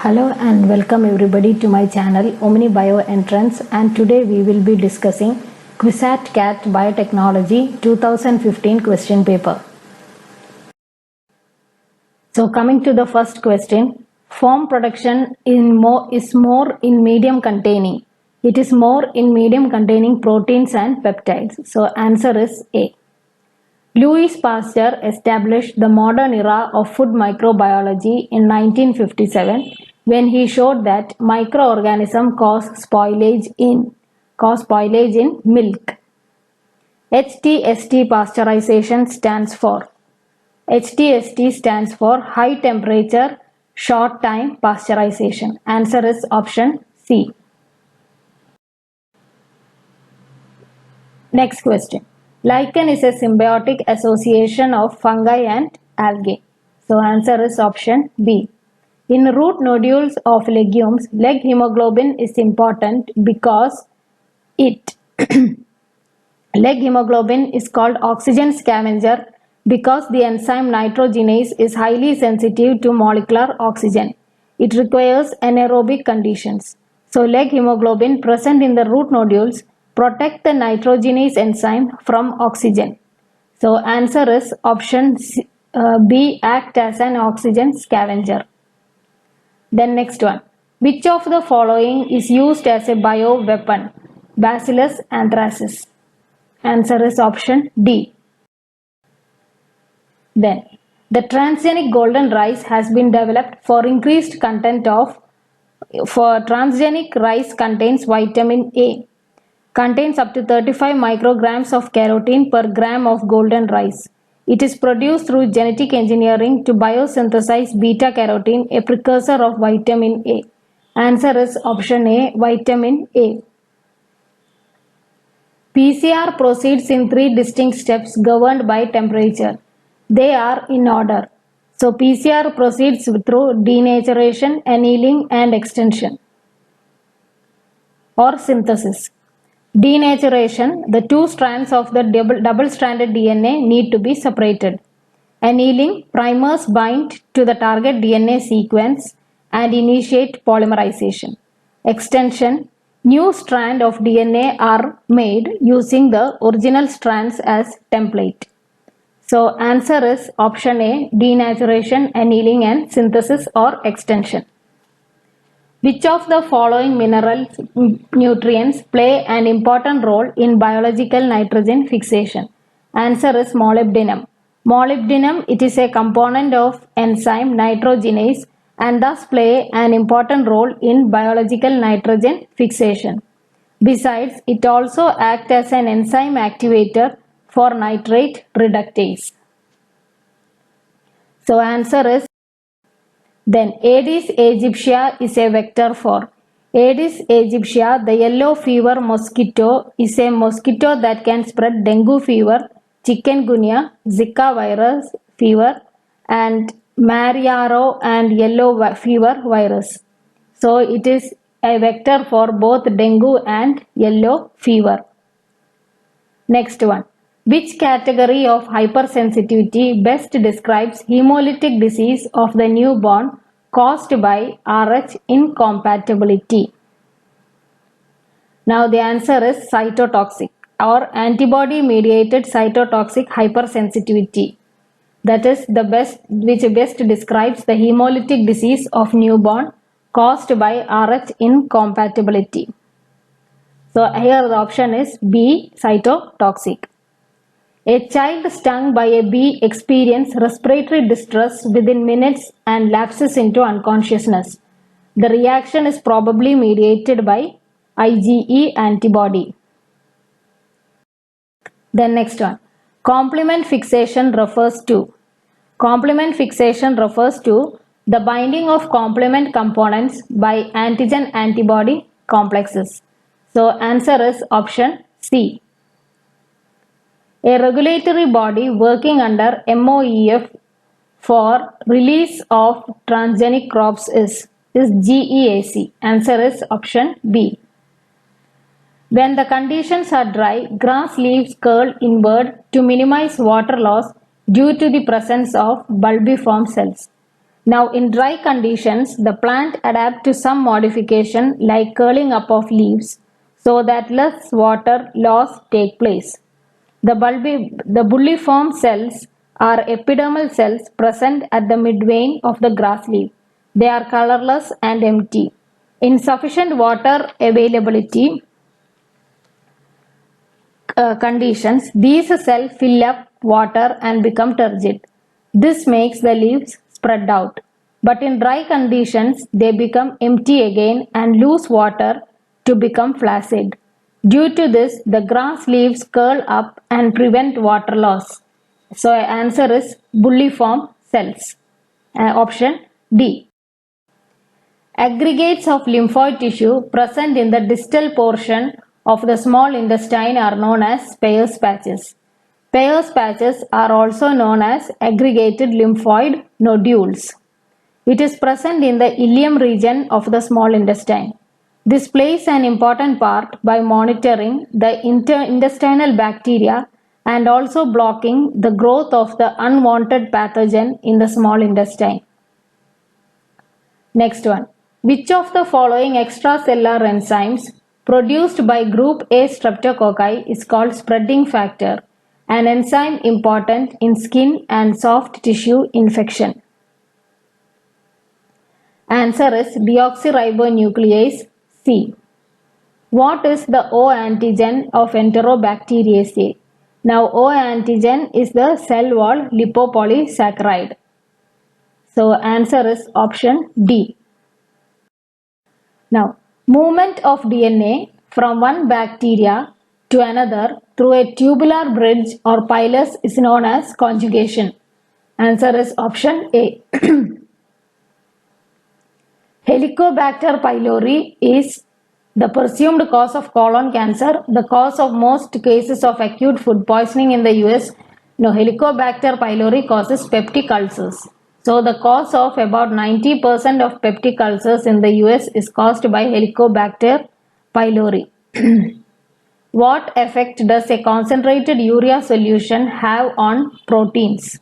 Hello and welcome everybody to my channel Omni Bio Entrance, and today we will be discussing QuizAT CAT Biotechnology 2015 question paper. So coming to the first question, form production is more in medium containing. It is more in medium containing proteins and peptides. So answer is A. Louis Pasteur established the modern era of food microbiology in 1957 when he showed that microorganisms cause spoilage in milk. HTST pasteurization stands for HTST stands for high temperature short time pasteurization. Answer is option C. Next question. Lichen is a symbiotic association of fungi and algae. So answer is option B. In root nodules of legumes, leg hemoglobin is important because leg hemoglobin is called oxygen scavenger because the enzyme nitrogenase is highly sensitive to molecular oxygen. It requires anaerobic conditions. So leg hemoglobin present in the root nodules protect the nitrogenase enzyme from oxygen. So answer is option B, act as an oxygen scavenger. Then next one. Which of the following is used as a bioweapon? Bacillus anthracis. Answer is option D. Then the transgenic golden rice has been developed for increased content of transgenic rice contains vitamin A. Contains up to 35 micrograms of carotene per gram of golden rice. It is produced through genetic engineering to biosynthesize beta carotene, a precursor of vitamin A. Answer is option A, vitamin A. PCR proceeds in three distinct steps governed by temperature. They are in order. So PCR proceeds through denaturation, annealing and extension or synthesis. Denaturation, the two strands of the double-stranded DNA need to be separated. Annealing, primers bind to the target DNA sequence and initiate polymerization. Extension, new strands of DNA are made using the original strands as template. So answer is option A, denaturation, annealing and synthesis or extension. Which of the following nutrients play an important role in biological nitrogen fixation? Answer is molybdenum. Molybdenum, it is a component of enzyme nitrogenase and thus play an important role in biological nitrogen fixation. Besides, it also acts as an enzyme activator for nitrate reductase. So answer is then Aedes aegyptia is a vector for Aedes aegyptia. The yellow fever mosquito is a mosquito that can spread dengue fever, chikungunya, Zika virus fever and Mariaro and yellow fever virus. So it is a vector for both dengue and yellow fever. Next one. Which category of hypersensitivity best describes hemolytic disease of the newborn caused by Rh incompatibility? Now the answer is cytotoxic or antibody-mediated cytotoxic hypersensitivity. That is the which best describes the hemolytic disease of newborn caused by Rh incompatibility. So here the option is B, cytotoxic. A child stung by a bee experiences respiratory distress within minutes and lapses into unconsciousness. The reaction is probably mediated by IgE antibody. Then next one. Complement fixation refers to the binding of complement components by antigen-antibody complexes. So answer is option C. A regulatory body working under MOEF for release of transgenic crops is GEAC. Answer is option B. When the conditions are dry, grass leaves curl inward to minimize water loss due to the presence of bulbiform cells. Now in dry conditions, the plant adapts to some modification like curling up of leaves so that less water loss take place. The bulliform cells are epidermal cells present at the midvein of the grass leaf. They are colorless and empty. In sufficient water availability conditions, these cells fill up water and become turgid. This makes the leaves spread out. But in dry conditions, they become empty again and lose water to become flaccid. Due to this, the grass leaves curl up and prevent water loss. So answer is bulliform cells. Option D. Aggregates of lymphoid tissue present in the distal portion of the small intestine are known as Peyer's patches. Peyer's patches are also known as aggregated lymphoid nodules. It is present in the ileum region of the small intestine. This plays an important part by monitoring the intestinal bacteria and also blocking the growth of the unwanted pathogen in the small intestine. Next one. Which of the following extracellular enzymes produced by group A streptococci is called spreading factor, an enzyme important in skin and soft tissue infection? Answer is deoxyribonuclease C. What is the O antigen of Enterobacteriaceae? Now O antigen is the cell wall lipopolysaccharide. So answer is option D. Now movement of DNA from one bacteria to another through a tubular bridge or pilus is known as conjugation. Answer is option A. Helicobacter pylori is the presumed cause of colon cancer, the cause of most cases of acute food poisoning in the US. No, Helicobacter pylori causes peptic ulcers. So the cause of about 90% of peptic ulcers in the US is caused by Helicobacter pylori. What effect does a concentrated urea solution have on proteins?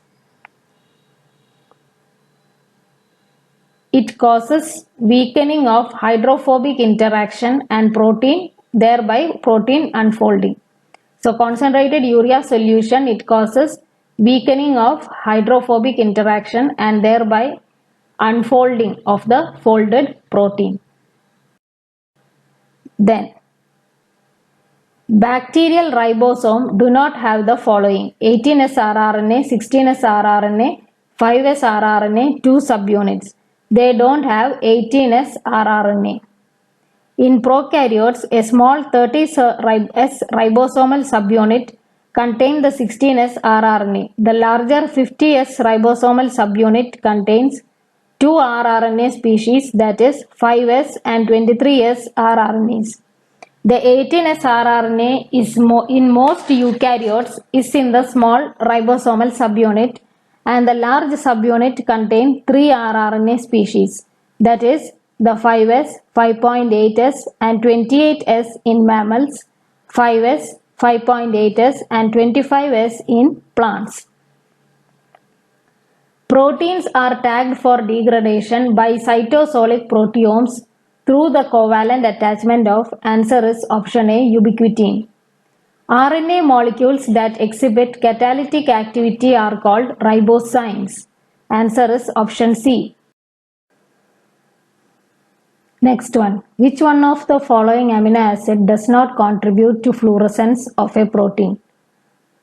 It causes weakening of hydrophobic interaction and protein, thereby protein unfolding. So concentrated urea solution, it causes weakening of hydrophobic interaction and thereby unfolding of the folded protein. Then bacterial ribosome do not have the following: 18S rRNA, 16S rRNA, 5S rRNA, 2 subunits. They don't have 18S rRNA. In prokaryotes, a small 30S ribosomal subunit contains the 16S rRNA. The larger 50S ribosomal subunit contains 2 rRNA species, that is 5S and 23S rRNAs. The 18S rRNA is in most eukaryotes is in the small ribosomal subunit, and the large subunit contains 3 rRNA species, that is the 5S, 5.8S and 28S in mammals, 5S, 5.8S and 25S in plants. Proteins are tagged for degradation by cytosolic proteomes through the covalent attachment of, answer is option A, ubiquitin. RNA molecules that exhibit catalytic activity are called ribozymes. Answer is option C. Next one. Which one of the following amino acid does not contribute to fluorescence of a protein?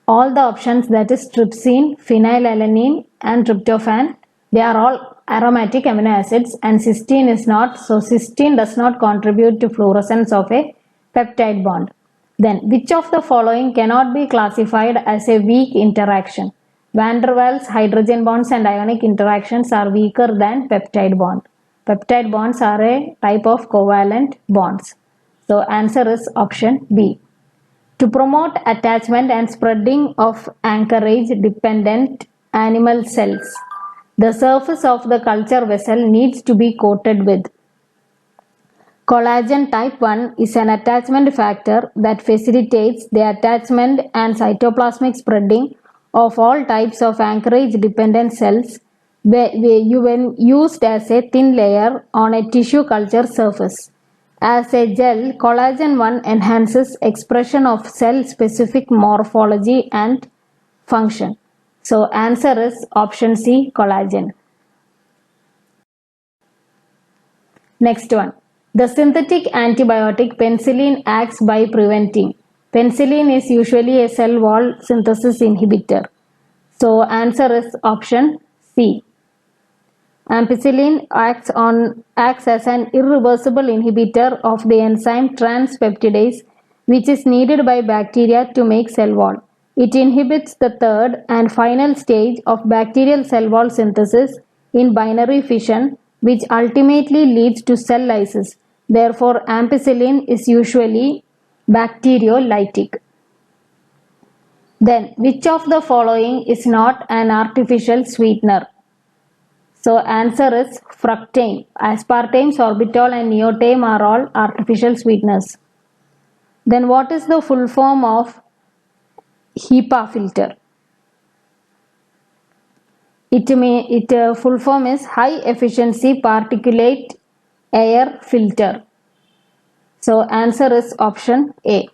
All the options, that is trypsin, phenylalanine and tryptophan, they are all aromatic amino acids, and cysteine is not. So cysteine does not contribute to fluorescence of a peptide bond. Then which of the following cannot be classified as a weak interaction? Van der Waals hydrogen bonds and ionic interactions are weaker than peptide bond. Peptide bonds are a type of covalent bonds. So answer is option B. To promote attachment and spreading of anchorage dependent animal cells, the surface of the culture vessel needs to be coated with. Collagen type 1 is an attachment factor that facilitates the attachment and cytoplasmic spreading of all types of anchorage dependent cells when used as a thin layer on a tissue culture surface. As a gel, collagen 1 enhances expression of cell-specific morphology and function. So answer is option C, collagen. Next one. The synthetic antibiotic penicillin acts by preventing. Penicillin is usually a cell wall synthesis inhibitor. So answer is option C. Ampicillin acts as an irreversible inhibitor of the enzyme transpeptidase, which is needed by bacteria to make cell wall. It inhibits the third and final stage of bacterial cell wall synthesis in binary fission, which ultimately leads to cell lysis. Therefore, ampicillin is usually bacteriolytic. Then, which of the following is not an artificial sweetener? So, answer is fructane. Aspartame, sorbitol and neotame are all artificial sweeteners. Then, what is the full form of HEPA filter? Its full form is high efficiency particulate air filter. So, answer is option A.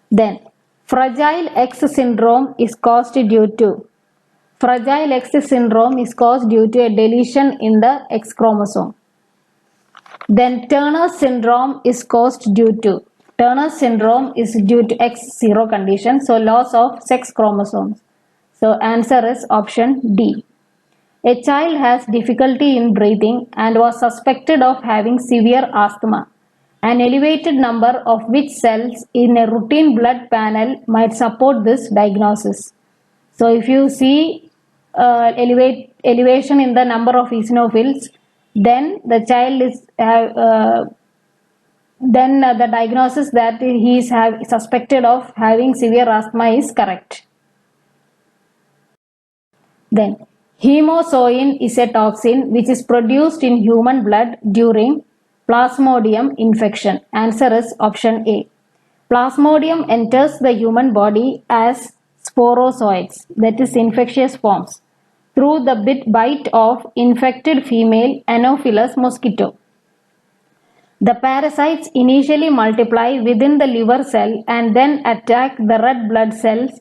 Then, Fragile X syndrome is caused due to Fragile X syndrome is caused due to a deletion in the X chromosome. Then Turner syndrome is caused due to Turner syndrome is due to X0 condition, so loss of sex chromosomes. So answer is option D. A child has difficulty in breathing and was suspected of having severe asthma. An elevated number of which cells in a routine blood panel might support this diagnosis. So if you see elevation in the number of eosinophils, then the child is then the diagnosis that he is suspected of having severe asthma is correct. Then hemozoin is a toxin which is produced in human blood during Plasmodium infection. Answer is option A. Plasmodium enters the human body as sporozoites, that is infectious forms, through the bite of infected female Anopheles mosquito. The parasites initially multiply within the liver cell and then attack the red blood cells,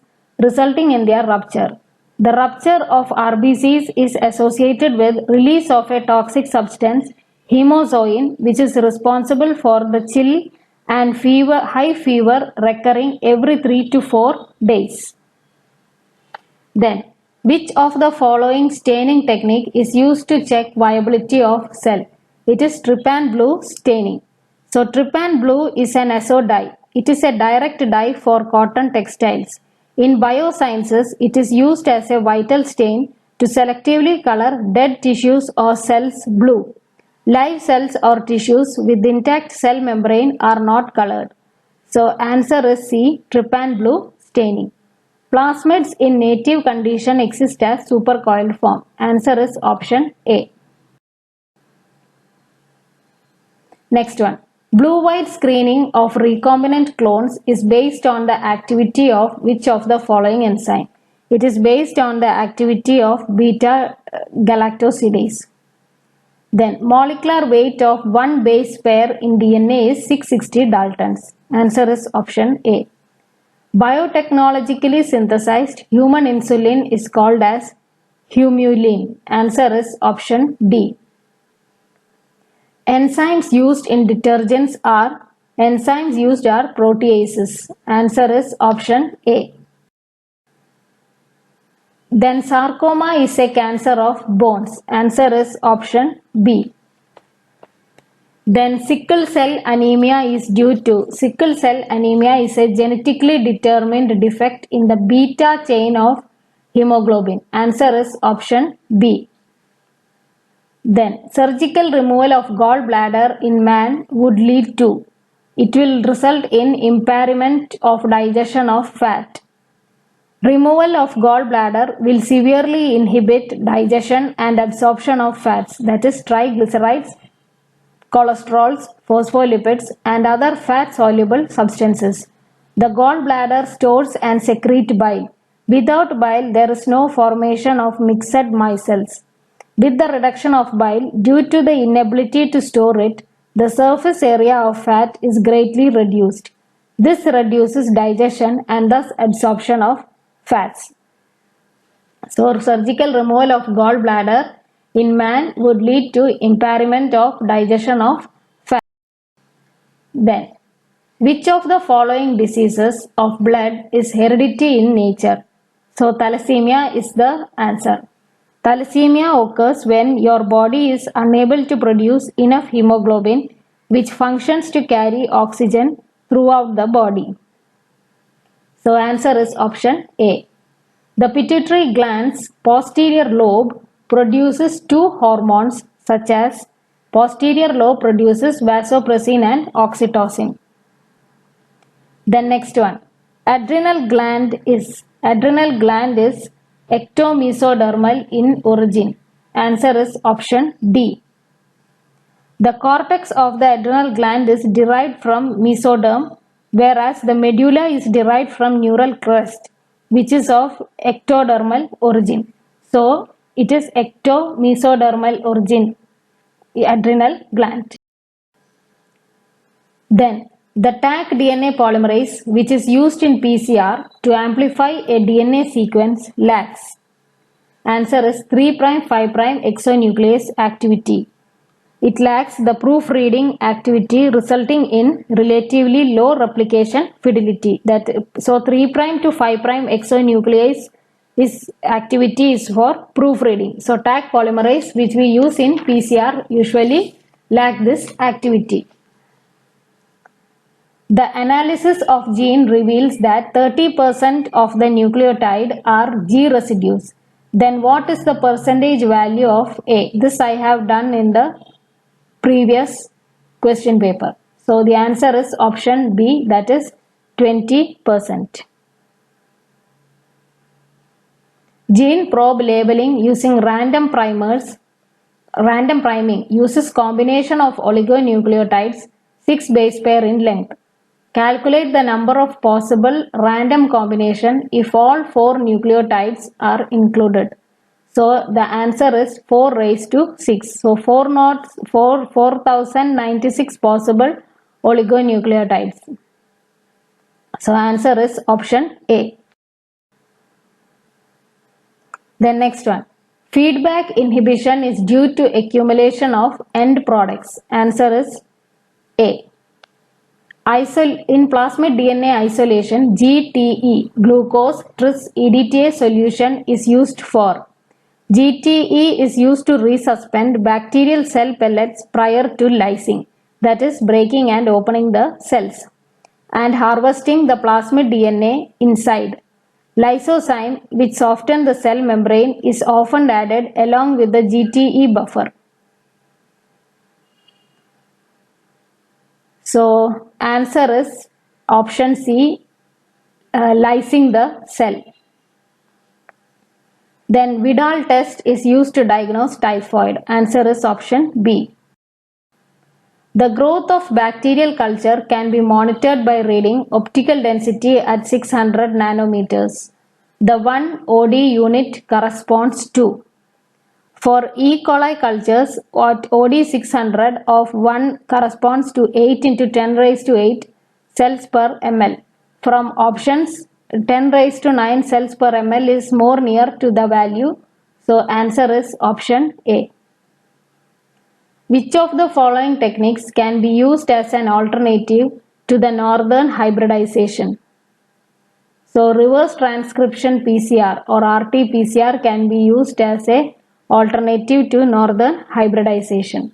resulting in their rupture. The rupture of RBCs is associated with release of a toxic substance, hemozoin, which is responsible for the chill and high fever recurring every 3 to 4 days. Then, which of the following staining technique is used to check viability of cell? It is trypan blue staining. So, trypan blue is an SO dye. It is a direct dye for cotton textiles. In biosciences, it is used as a vital stain to selectively color dead tissues or cells blue. Live cells or tissues with intact cell membrane are not colored. So, answer is C, trypan blue staining. Plasmids in native condition exist as supercoiled form. Answer is option A. Next one. Blue-white screening of recombinant clones is based on the activity of which of the following enzyme? It is based on the activity of beta-galactosidase. Then, molecular weight of one base pair in DNA is 660 Daltons. Answer is option A. Biotechnologically synthesized human insulin is called as humulin. Answer is option D. Enzymes used in detergents are proteases. Answer is option A. Then sarcoma is a cancer of bones. Answer is option B. Then sickle cell anemia is due to sickle cell anemia is a genetically determined defect in the beta chain of hemoglobin. Answer is option B. Then surgical removal of gallbladder in man would lead to, it will result in impairment of digestion of fat. Removal of gallbladder will severely inhibit digestion and absorption of fats, that is triglycerides, cholesterols, phospholipids and other fat soluble substances. The gallbladder stores and secretes bile. Without bile, there is no formation of mixed micelles. With the reduction of bile, due to the inability to store it, the surface area of fat is greatly reduced. This reduces digestion and thus absorption of fats. So, surgical removal of gallbladder in man would lead to impairment of digestion of fat. Then, which of the following diseases of blood is hereditary in nature? So, thalassemia is the answer. Thalassemia occurs when your body is unable to produce enough hemoglobin which functions to carry oxygen throughout the body. So, answer is option A. The pituitary gland's posterior lobe produces two hormones such as posterior lobe produces vasopressin and oxytocin. Then next one, adrenal gland is ectomesodermal in origin. Answer is option D. The cortex of the adrenal gland is derived from mesoderm, whereas the medulla is derived from neural crest, which is of ectodermal origin. So, it is ectomesodermal origin, adrenal gland. Then, the Taq DNA polymerase, which is used in PCR to amplify a DNA sequence, lacks. Answer is 3' 5' exonuclease activity. It lacks the proofreading activity resulting in relatively low replication fidelity. So 3' to 5' exonuclease activity is for proofreading. So Taq polymerase, which we use in PCR, usually lack this activity. The analysis of gene reveals that 30% of the nucleotide are G residues. Then what is the percentage value of A? This I have done in the previous question paper. So the answer is option B, that is 20%. Gene probe labeling using random priming uses combination of oligonucleotides 6 base pair in length. Calculate the number of possible random combination if all 4 nucleotides are included. So the answer is 4 raised to 6. So 4096 possible oligonucleotides. So answer is option A. Then next one. Feedback inhibition is due to accumulation of end products. Answer is A. In plasmid DNA isolation, GTE, glucose tris EDTA solution is used for. GTE is used to resuspend bacterial cell pellets prior to lysing, that is breaking and opening the cells, and harvesting the plasmid DNA inside. Lysozyme, which softens the cell membrane, is often added along with the GTE buffer. So, answer is option C, lysing the cell. Then Vidal test is used to diagnose typhoid. Answer is option B. The growth of bacterial culture can be monitored by reading optical density at 600 nanometers. The 1 OD unit corresponds to. For E. coli cultures, at OD 600 of 1 corresponds to 8 into 10 raised to 8 cells per ml. From options, 10 raised to 9 cells per ml is more near to the value. So answer is option A. Which of the following techniques can be used as an alternative to the northern hybridization? So reverse transcription PCR or RT-PCR can be used as a alternative to northern hybridization.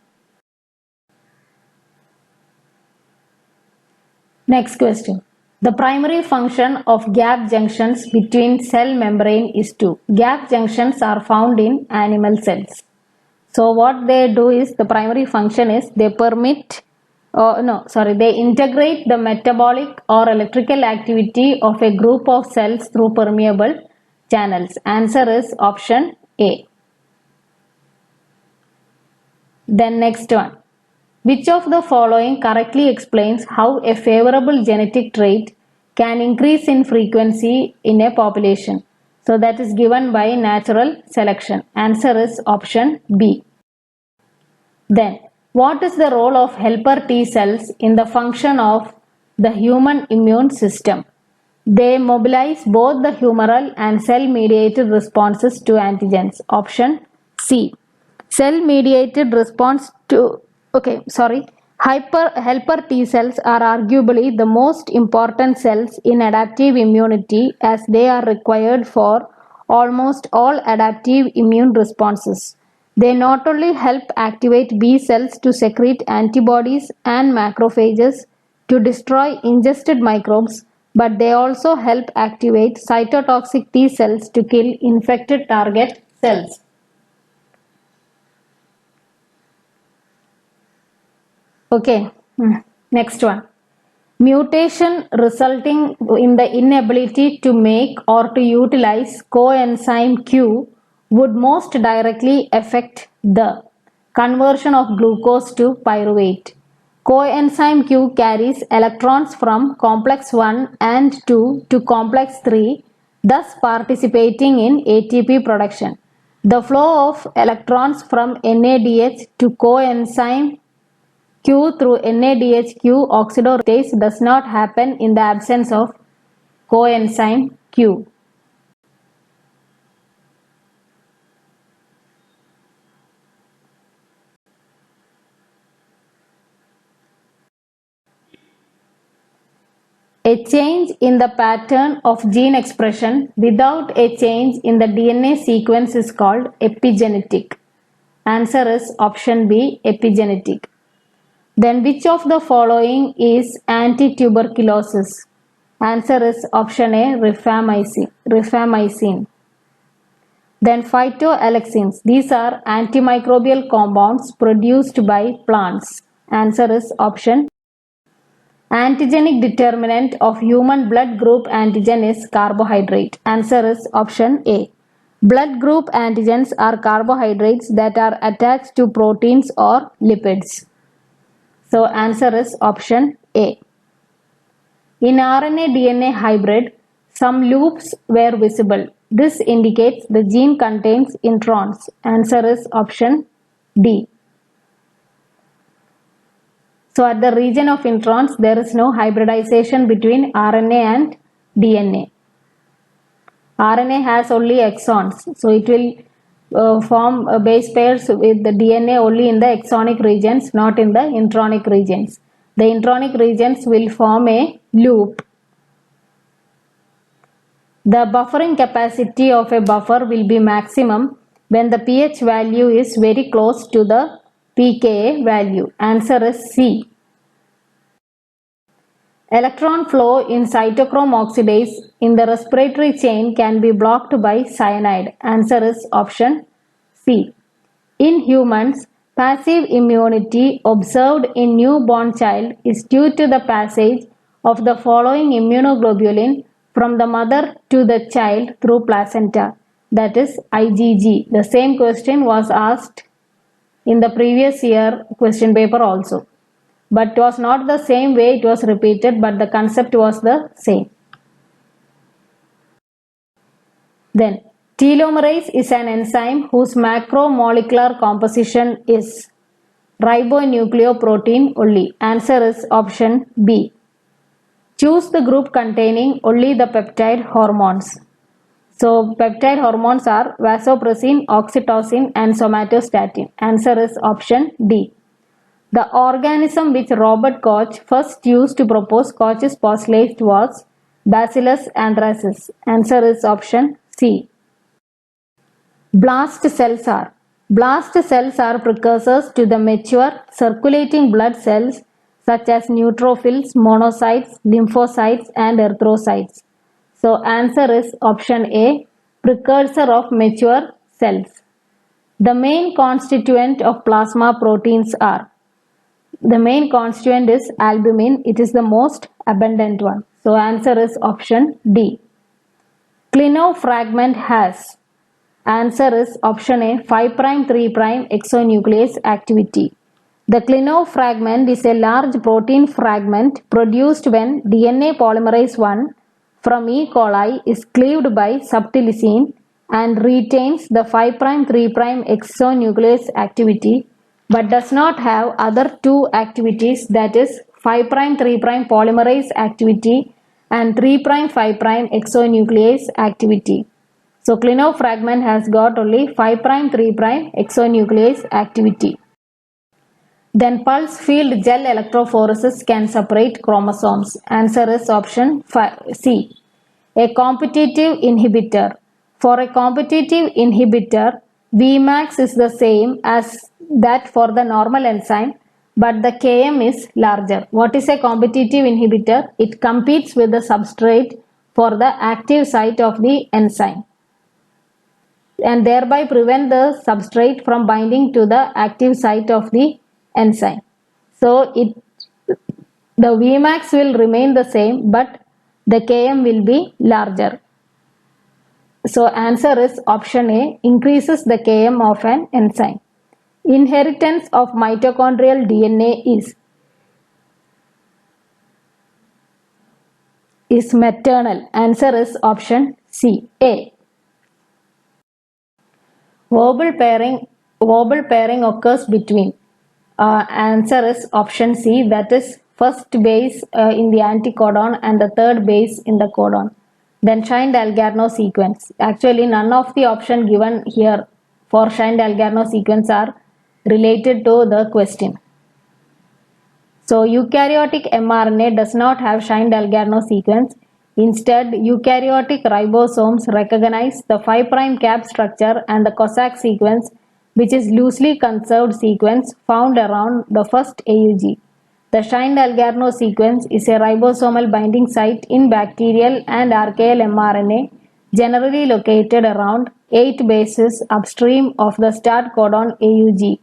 Next question. The primary function of gap junctions between cell membrane is to. Gap junctions are found in animal cells. So what they do is, the primary function is they integrate the metabolic or electrical activity of a group of cells through permeable channels. Answer is option A. Then next one. Which of the following correctly explains how a favorable genetic trait can increase in frequency in a population? So that is given by natural selection. Answer is option B. Then, what is the role of helper T cells in the function of the human immune system? They mobilize both the humoral and cell-mediated responses to antigens. Option C. Cell-mediated response to helper T cells are arguably the most important cells in adaptive immunity as they are required for almost all adaptive immune responses. They not only help activate B cells to secrete antibodies and macrophages to destroy ingested microbes, but they also help activate cytotoxic T cells to kill infected target cells. Okay, next one. Mutation resulting in the inability to make or to utilize coenzyme Q would most directly affect the conversion of glucose to pyruvate. Coenzyme Q carries electrons from complex 1 and 2 to complex 3, thus participating in ATP production. The flow of electrons from NADH to coenzyme Q through NADH-Q oxidorotase does not happen in the absence of coenzyme Q. A change in the pattern of gene expression without a change in the DNA sequence is called epigenetic. Answer is option B, epigenetic. Then which of the following is anti-tuberculosis? Answer is option A, rifamycin. Then phytoalexins. These are antimicrobial compounds produced by plants. Answer is option. Antigenic determinant of human blood group antigen is carbohydrate. Answer is option A. Blood group antigens are carbohydrates that are attached to proteins or lipids. So answer is option A. In RNA-DNA hybrid, some loops were visible. This indicates the gene contains introns. Answer is option D. So at the region of introns, there is no hybridization between RNA and DNA. RNA has only exons. So it will form base pairs with the DNA only in the exonic regions, not in the intronic regions. The intronic regions will form a loop. The buffering capacity of a buffer will be maximum when the pH value is very close to the pKa value. Answer is C. Electron flow in cytochrome oxidase in the respiratory chain can be blocked by cyanide. Answer is option C. In humans, passive immunity observed in newborn child is due to the passage of the following immunoglobulin from the mother to the child through placenta, that is IgG. The same question was asked in the previous year question paper also, but it was not the same way it was repeated, but the concept was the same. Then telomerase is an enzyme whose macromolecular composition is ribonucleoprotein only. Answer is option B. Choose the group containing only the peptide hormones. So peptide hormones are vasopressin, oxytocin and somatostatin. Answer is option D. The organism which Robert Koch first used to propose Koch's postulate was Bacillus anthracis. Answer is option C. Blast cells are precursors to the mature circulating blood cells such as neutrophils, monocytes, lymphocytes and erythrocytes. So answer is option A, precursor of mature cells. The main constituent of plasma proteins are, the main constituent is albumin. It is the most abundant one. So answer is option D. Clino fragment has, answer is option A, 5' 3' exonuclease activity. The Clino fragment is a large protein fragment produced when DNA polymerase I from E. coli is cleaved by subtilisine and retains the 5' 3' exonuclease activity but does not have other two activities, that is 5' 3' polymerase activity and 3' 5' exonuclease activity. So clinofragment has got only 5' 3' exonuclease activity. Then pulse field gel electrophoresis can separate chromosomes. Answer is option C. A competitive inhibitor. For a competitive inhibitor, Vmax is the same as that for the normal enzyme, but the Km is larger. What is a competitive inhibitor? It competes with the substrate for the active site of the enzyme and thereby prevent the substrate from binding to the active site of the enzyme. So the Vmax will remain the same, but the Km will be larger. So answer is option A, increases the Km of an enzyme. Inheritance of mitochondrial DNA is maternal. Answer is option C, A. Verbal pairing occurs between. Answer is option C, that is first base in the anticodon and the third base in the codon. Then Shine-Dalgarno sequence. Actually, none of the options given here for Shine-Dalgarno sequence are related to the question. So eukaryotic mRNA does not have Shine-Dalgarno sequence. Instead, eukaryotic ribosomes recognize the 5' cap structure and the Cossack sequence, which is loosely conserved sequence found around the first AUG. The Shine-Dalgarno sequence is a ribosomal binding site in bacterial and archaeal mRNA, generally located around 8 bases upstream of the start codon AUG.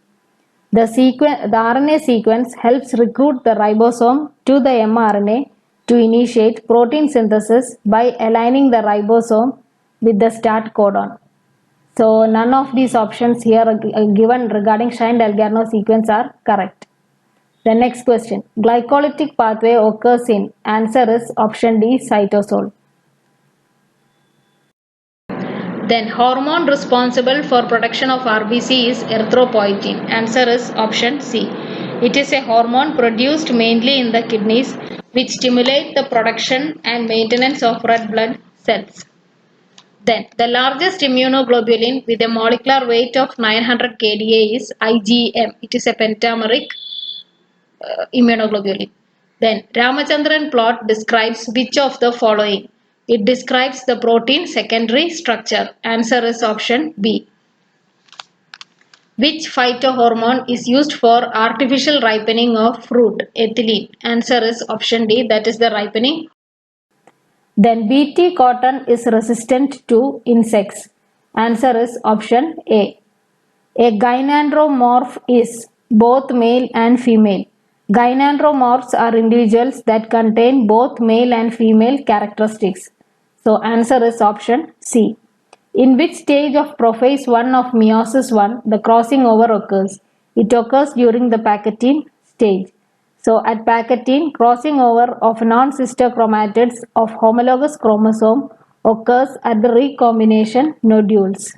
The RNA sequence helps recruit the ribosome to the mRNA to initiate protein synthesis by aligning the ribosome with the start codon. So none of these options here given regarding Shine-Dalgarno sequence are correct. The next question, glycolytic pathway occurs in. Answer is option D, cytosol. Then hormone responsible for production of RBC is erythropoietin. Answer is option C. It is a hormone produced mainly in the kidneys which stimulate the production and maintenance of red blood cells. Then the largest immunoglobulin with a molecular weight of 900 kDa is IgM. It is a pentameric immunoglobulin. Then Ramachandran plot describes which of the following? It describes the protein secondary structure. Answer is option B. Which phytohormone is used for artificial ripening of fruit? Ethylene. Answer is option D, that is the ripening. Then Bt cotton is resistant to insects. Answer is option A. A gynandromorph is both male and female. Gynandromorphs are individuals that contain both male and female characteristics. So answer is option C. In which stage of prophase 1 of meiosis 1 the crossing over occurs? It occurs during the Pachytene stage. So at Pachytene, crossing over of non-sister chromatids of homologous chromosome occurs at the recombination nodules.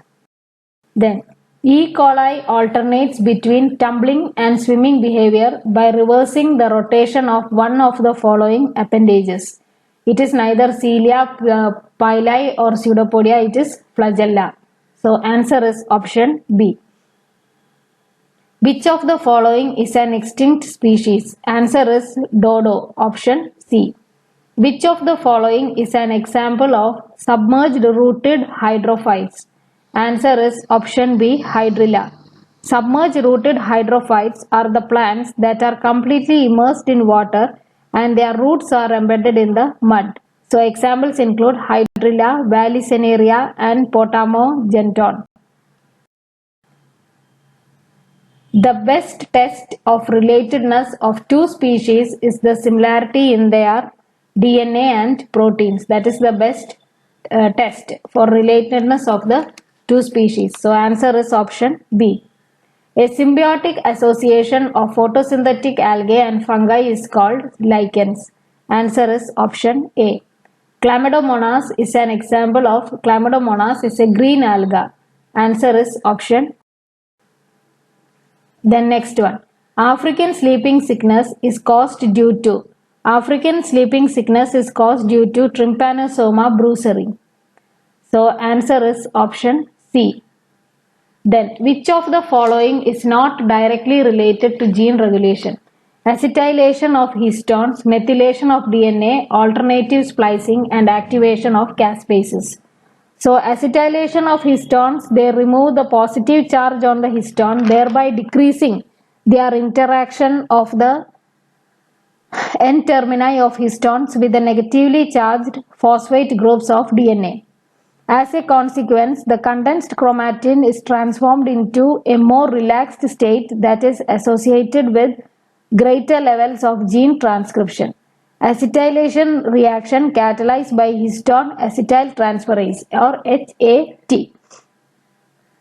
Then E. coli alternates between tumbling and swimming behavior by reversing the rotation of one of the following appendages. It is neither cilia, pili or pseudopodia, it is flagella. So answer is option B. Which of the following is an extinct species? Answer is dodo, option C. Which of the following is an example of submerged rooted hydrophytes? Answer is option B, hydrilla. Submerged rooted hydrophytes are the plants that are completely immersed in water and their roots are embedded in the mud. So examples include hydrilla, vallisneria and potamogenton. The best test of relatedness of two species is the similarity in their DNA and proteins. That is the best test for relatedness of the two species. So answer is option B. A symbiotic association of photosynthetic algae and fungi is called lichens. Answer is option A. Chlamydomonas is an example of Chlamydomonas is a green alga. Answer is option. Then next one. African sleeping sickness is caused due to Trypanosoma bruceri. So answer is option C. Then which of the following is not directly related to gene regulation? Acetylation of histones, methylation of DNA, alternative splicing and activation of caspases. So acetylation of histones, they remove the positive charge on the histone, thereby decreasing their interaction of the N-termini of histones with the negatively charged phosphate groups of DNA. As a consequence, the condensed chromatin is transformed into a more relaxed state that is associated with greater levels of gene transcription. Acetylation reaction catalyzed by histone acetyltransferase or HAT.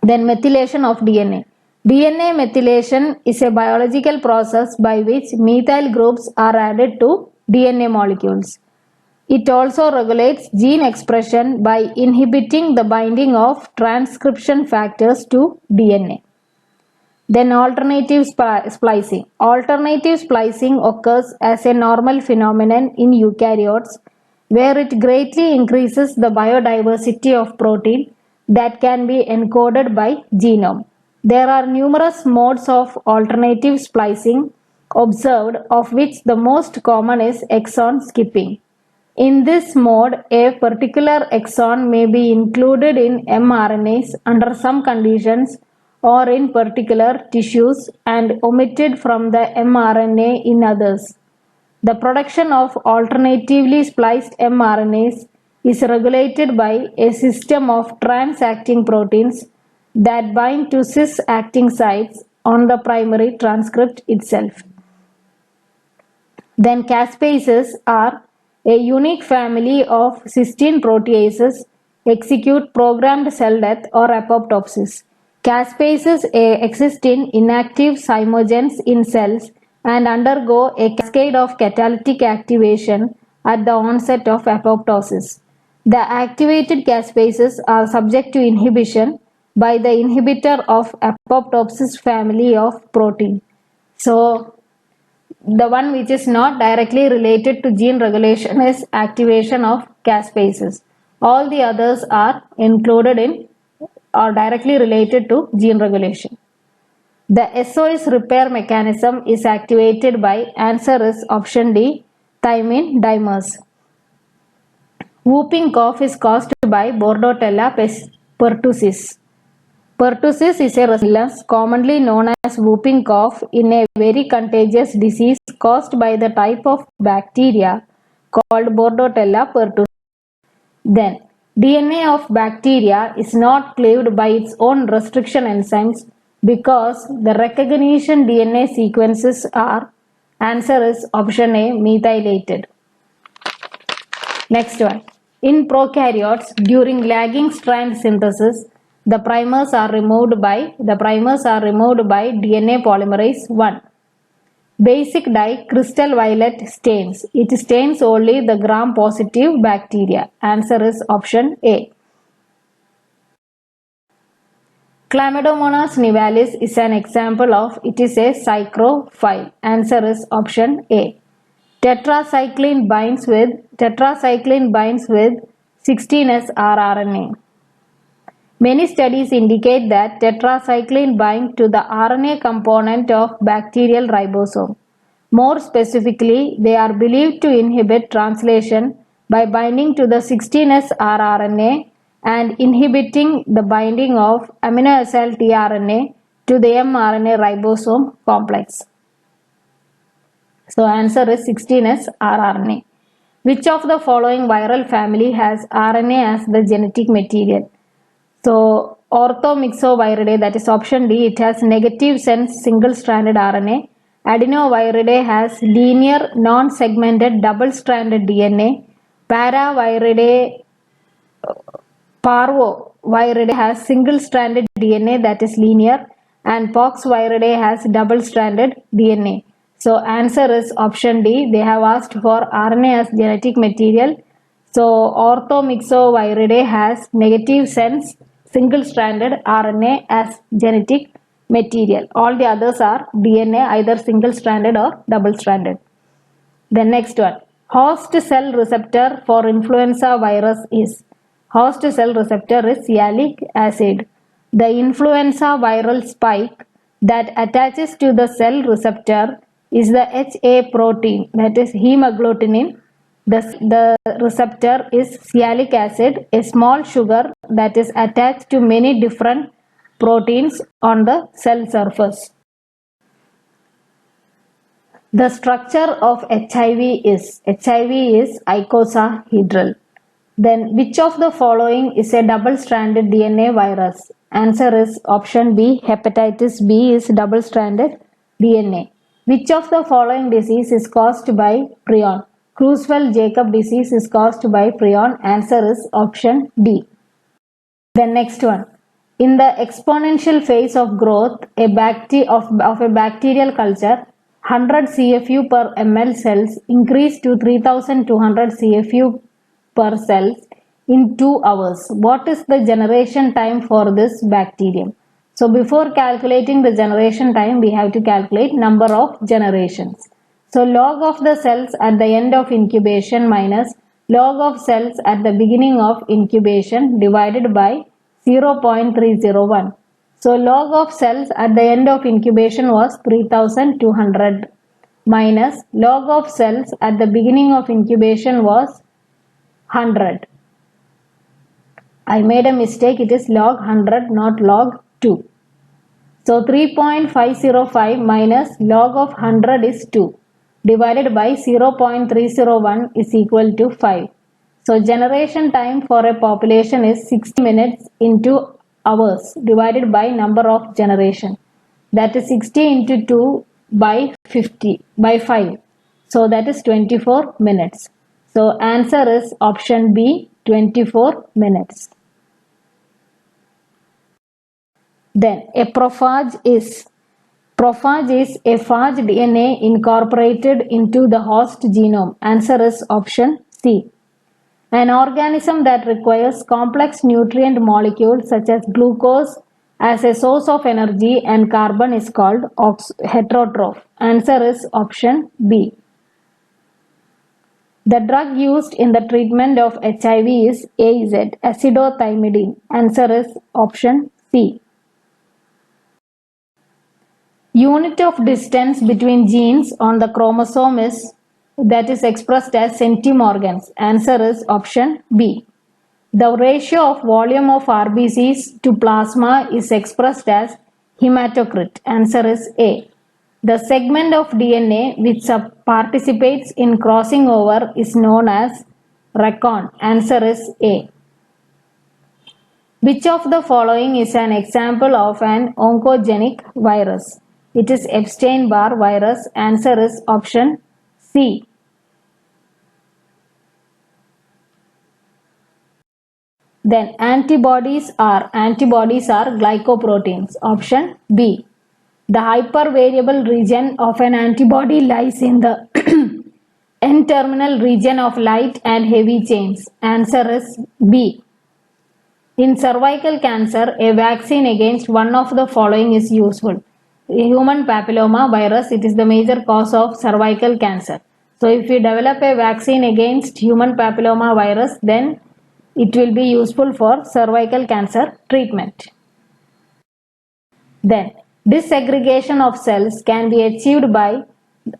Then methylation of DNA. DNA methylation is a biological process by which methyl groups are added to DNA molecules. It also regulates gene expression by inhibiting the binding of transcription factors to DNA. Then alternative splicing. Alternative splicing occurs as a normal phenomenon in eukaryotes where it greatly increases the biodiversity of protein that can be encoded by genome. There are numerous modes of alternative splicing observed, of which the most common is exon skipping. In this mode, a particular exon may be included in mRNAs under some conditions or in particular tissues and omitted from the mRNA in others. The production of alternatively spliced mRNAs is regulated by a system of trans-acting proteins that bind to cis-acting sites on the primary transcript itself. Then caspases are a unique family of cysteine proteases execute programmed cell death or apoptosis. Caspases exist in inactive zymogens in cells and undergo a cascade of catalytic activation at the onset of apoptosis. The activated caspases are subject to inhibition by the inhibitor of apoptosis family of protein. So, the one which is not directly related to gene regulation is activation of caspases. All the others are included in or directly related to gene regulation. The SOS repair mechanism is activated by, answer is option D, thymine dimers. Whooping cough is caused by Bordetella pertussis. Pertussis is a illness commonly known as whooping cough in a very contagious disease caused by the type of bacteria called Bordetella pertussis. Then, DNA of bacteria is not cleaved by its own restriction enzymes because the recognition DNA sequences are, answer is option A, methylated. Next one. In prokaryotes, during lagging strand synthesis, the primers are removed by DNA polymerase 1. Basic dye crystal violet stains. It stains only the gram-positive bacteria. Answer is option A. Chlamydomonas nivalis is an example of, it is a psychrophile. Answer is option A. Tetracycline binds with 16S rRNA. Many studies indicate that tetracycline bind to the RNA component of bacterial ribosome. More specifically, they are believed to inhibit translation by binding to the 16S rRNA and inhibiting the binding of amino acyl tRNA to the mRNA ribosome complex. So answer is 16S rRNA. Which of the following viral family has RNA as the genetic material? So orthomyxoviridae, that is option D, it has negative sense single-stranded RNA. Adenoviridae has linear non-segmented double-stranded DNA. Parvoviridae has single-stranded DNA that is linear, and Poxviridae has double-stranded DNA. So answer is option D. They have asked for RNA as genetic material. So orthomyxoviridae has negative sense single-stranded RNA as genetic material. All the others are DNA, either single-stranded or double-stranded. The next one, host cell receptor for influenza virus is sialic acid. The influenza viral spike that attaches to the cell receptor is the HA protein, that is hemagglutinin. The receptor is sialic acid, a small sugar that is attached to many different proteins on the cell surface. The structure of HIV is icosahedral. Then which of the following is a double-stranded DNA virus? Answer is option B. Hepatitis B is double-stranded DNA. Which of the following disease is caused by prion? Creutzfeldt-Jakob disease is caused by prion. Answer is option D. The next one. In the exponential phase of growth of a bacterial culture, 100 CFU per ml cells increase to 3200 CFU per cells in 2 hours. What is the generation time for this bacterium? So before calculating the generation time, we have to calculate number of generations. So log of the cells at the end of incubation minus log of cells at the beginning of incubation divided by 0.301. So log of cells at the end of incubation was 3200 minus log of cells at the beginning of incubation was 100. I made a mistake, it is log 100 not log 2. So 3.505 minus log of 100 is 2 divided by 0.301 is equal to 5. So generation time for a population is 60 minutes into hours divided by number of generation. That is 60 into 2 by 50 by 5. So that is 24 minutes. So answer is option B, 24 minutes. Then a prophage is a phage DNA incorporated into the host genome. Answer is option C. An organism that requires complex nutrient molecules such as glucose as a source of energy and carbon is called heterotroph. Answer is option B. The drug used in the treatment of HIV is AZ, azidothymidine. Answer is option C. Unit of distance between genes on the chromosome is expressed as centimorgans. Answer is option B. The ratio of volume of RBCs to plasma is expressed as hematocrit. Answer is A. The segment of DNA which participates in crossing over is known as recon. Answer is A. Which of the following is an example of an oncogenic virus? It is Epstein-Barr virus. Answer is option C. Then antibodies are glycoproteins. Option B. The hypervariable region of an antibody lies in the N-terminal region of light and heavy chains. Answer is B. In cervical cancer, a vaccine against one of the following is useful. Human papilloma virus, it is the major cause of cervical cancer. So if you develop a vaccine against human papilloma virus, then it will be useful for cervical cancer treatment. Then disaggregation of cells can be achieved by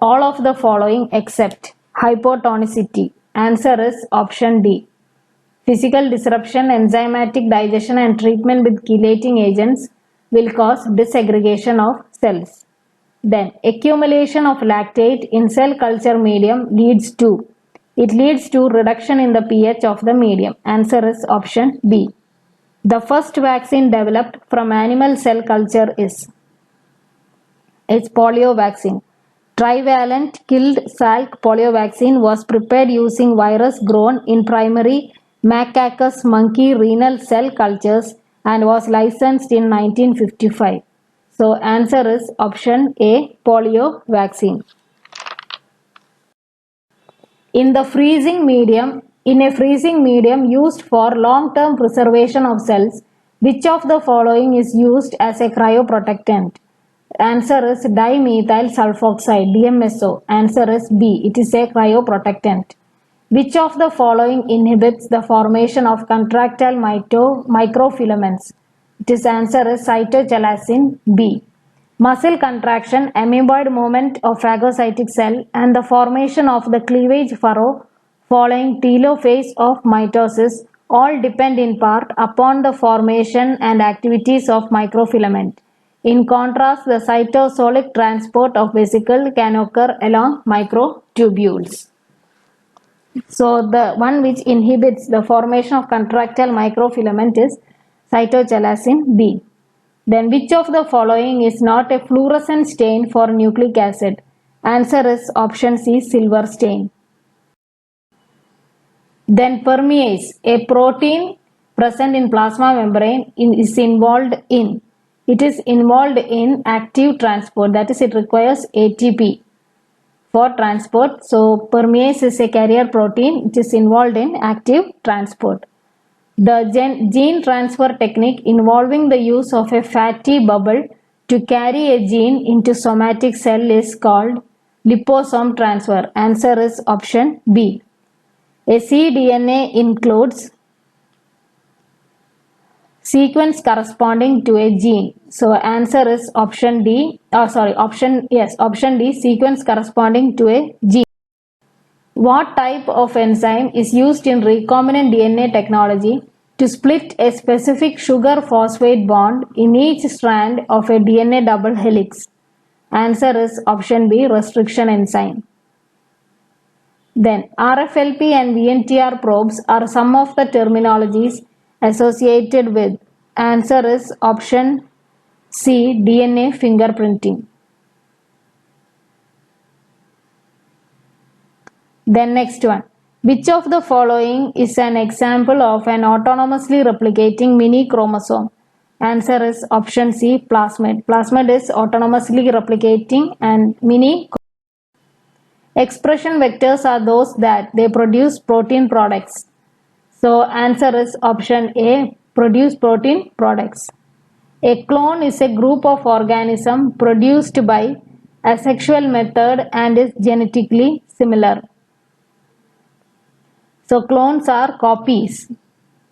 all of the following except hypotonicity. Answer is option D. Physical disruption, enzymatic digestion and treatment with chelating agents will cause disaggregation of cells. Then accumulation of lactate in cell culture medium leads to reduction in the pH of the medium. Answer is option B. The first vaccine developed from animal cell culture is polio vaccine. Trivalent killed Salk polio vaccine was prepared using virus grown in primary macaque monkey renal cell cultures and was licensed in 1955. So answer is option A, polio vaccine. In the freezing medium, in a freezing medium used for long-term preservation of cells, which of the following is used as a cryoprotectant? Answer is dimethyl sulfoxide, DMSO. Answer is B. It is a cryoprotectant. Which of the following inhibits the formation of contractile microfilaments? It is answer is cytochalasin B. Muscle contraction, amoeboid movement of phagocytic cell, and the formation of the cleavage furrow following telophase of mitosis all depend in part upon the formation and activities of microfilament. In contrast, the cytosolic transport of vesicle can occur along microtubules. So the one which inhibits the formation of contractile microfilament is cytochalasin B. Then which of the following is not a fluorescent stain for nucleic acid? Answer is option C, silver stain. Then permease, a protein present in plasma membrane is involved in. It is involved in active transport, that is it requires ATP for transport. So permease is a carrier protein. It is involved in active transport. The gene transfer technique involving the use of a fatty bubble to carry a gene into somatic cell is called liposome transfer. Answer is option B. A cDNA includes sequence corresponding to a gene. So answer is option D. Option D, sequence corresponding to a gene. What type of enzyme is used in recombinant DNA technology to split a specific sugar phosphate bond in each strand of a DNA double helix? Answer is option B, restriction enzyme. Then RFLP and VNTR probes are some of the terminologies associated with. Answer is option C, DNA fingerprinting. Then next one. Which of the following is an example of an autonomously replicating mini chromosome? Answer is option C, plasmid. Plasmid is autonomously replicating and mini. Expression vectors are those that they produce protein products. So answer is option A, produce protein products. A clone is a group of organisms produced by asexual method and is genetically similar. So clones are copies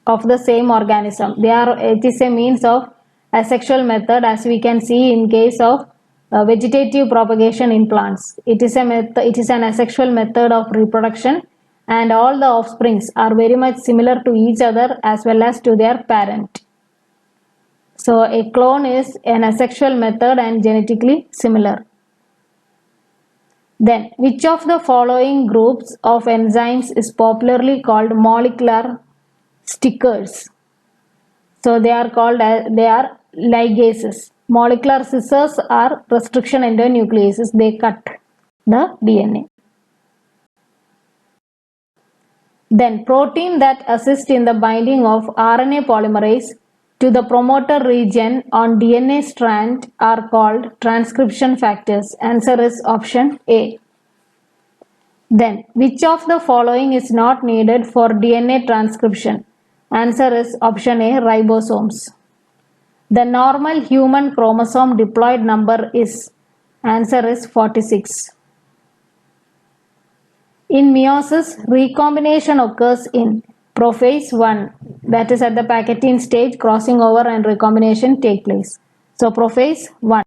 of the same organism. It is a means of asexual method, as we can see in case of vegetative propagation in plants. It is an asexual method of reproduction, and all the offsprings are very much similar to each other as well as to their parent. So a clone is an asexual method and genetically similar. Then which of the following groups of enzymes is popularly called molecular stickers? So they are ligases. Molecular scissors are restriction endonucleases. They cut the DNA. Then protein that assist in the binding of RNA polymerase to the promoter region on DNA strand are called transcription factors. Answer is option A. Then which of the following is not needed for DNA transcription? Answer is option A, ribosomes. The normal human chromosome diploid number is. Answer is 46. In meiosis, recombination occurs in prophase 1, that is at the Packettine stage, crossing over and recombination take place. So prophase 1.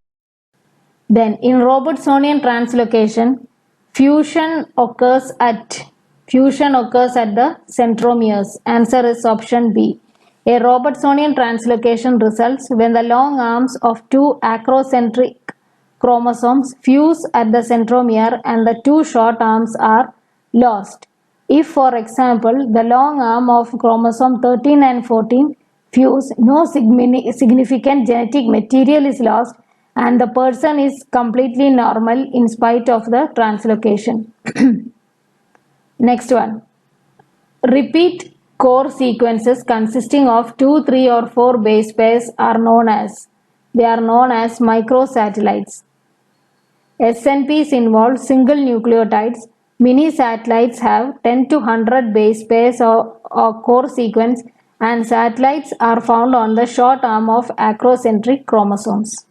Then in Robertsonian translocation, fusion occurs at the centromeres. Answer is option B. A Robertsonian translocation results when the long arms of two acrocentric chromosomes fuse at the centromere and the two short arms are lost. If, for example, the long arm of chromosome 13 and 14 fuse, no significant genetic material is lost and the person is completely normal in spite of the translocation. Next one. Repeat core sequences consisting of 2, 3 or 4 base pairs are known as microsatellites. SNPs involve single nucleotides Mini satellites have 10 to 100 base pairs or core sequence, and satellites are found on the short arm of acrocentric chromosomes.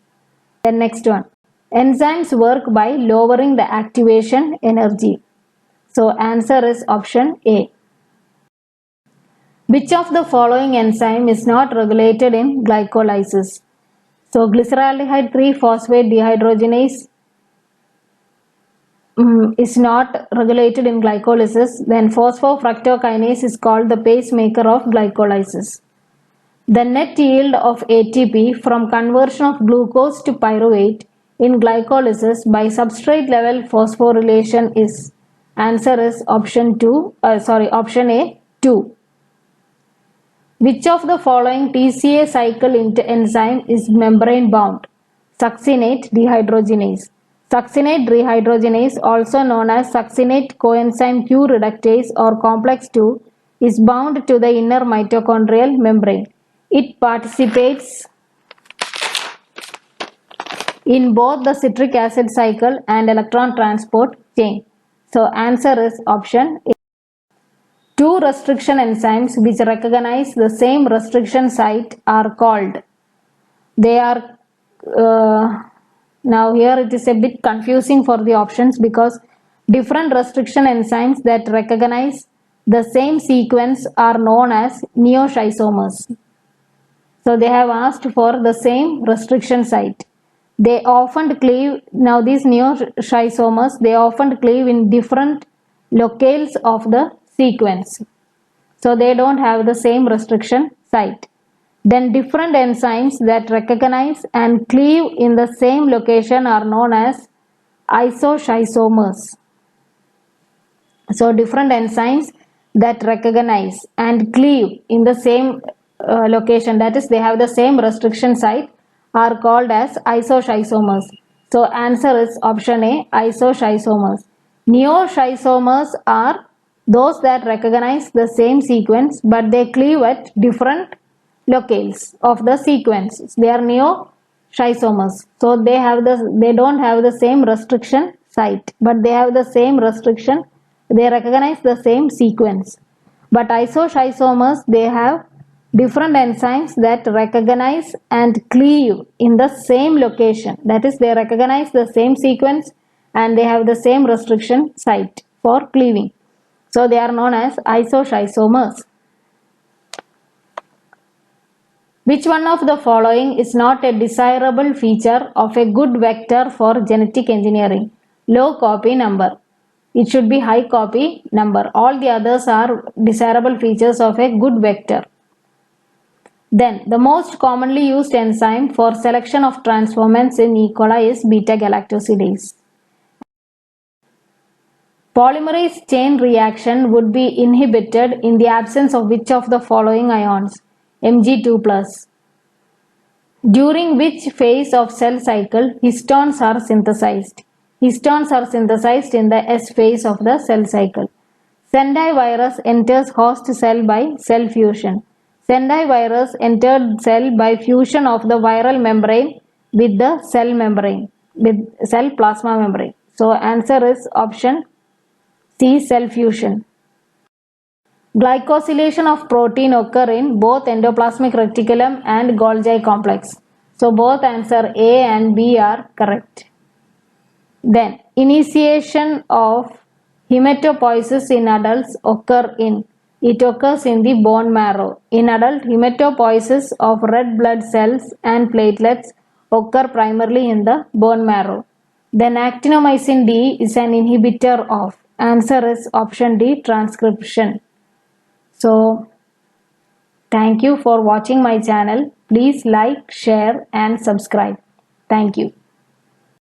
Then next one. Enzymes work by lowering the activation energy. So answer is option A. Which of the following enzyme is not regulated in glycolysis? So glyceraldehyde 3-phosphate dehydrogenase is not regulated in glycolysis. Then phosphofructokinase is called the pacemaker of glycolysis. The net yield of ATP from conversion of glucose to pyruvate in glycolysis by substrate level phosphorylation is. Answer is option A 2. Which of the following TCA cycle enzyme is membrane bound? Succinate dehydrogenase. Succinate dehydrogenase, also known as succinate coenzyme Q reductase or complex 2, is bound to the inner mitochondrial membrane. It participates in both the citric acid cycle and electron transport chain. So answer is option A. Two restriction enzymes which recognize the same restriction site are called. They are now here it is a bit confusing for the options because different restriction enzymes that recognize the same sequence are known as neoschisomers. So they have asked for the same restriction site. They often cleave, now these neoschisomers, they often cleave in different locales of the sequence. So they don't have the same restriction site. Then different enzymes that recognize and cleave in the same location are known as isoschisomers. So different enzymes that recognize and cleave in the same location, that is they have the same restriction site, are called as isoschisomers. So answer is option A, isoschisomers. Neoschisomers are those that recognize the same sequence but they cleave at different locales of the sequence. They are neoschisomers. So they don't have the same restriction site but they have the same restriction. They recognize the same sequence. But isoschisomers, they have different enzymes that recognize and cleave in the same location. That is, they recognize the same sequence and they have the same restriction site for cleaving. So they are known as isoschisomers. Which one of the following is not a desirable feature of a good vector for genetic engineering? Low copy number. It should be high copy number. All the others are desirable features of a good vector. Then the most commonly used enzyme for selection of transformants in E. coli is beta-galactosidase. Polymerase chain reaction would be inhibited in the absence of which of the following ions? Mg2+. During which phase of cell cycle histones are synthesized? Histones are synthesized in the S phase of the cell cycle. Sendai virus enters host cell by cell fusion. Sendai virus entered cell by fusion of the viral membrane with the cell membrane, with cell plasma membrane. So answer is option C, cell fusion. Glycosylation of protein occur in both endoplasmic reticulum and Golgi complex. So both answer A and B are correct. Then initiation of hematopoiesis in adults occurs in the bone marrow. In adult, hematopoiesis of red blood cells and platelets occur primarily in the bone marrow. Then actinomycin D is an inhibitor of. Answer is option D, transcription. So thank you for watching my channel. Please like, share and subscribe. Thank you.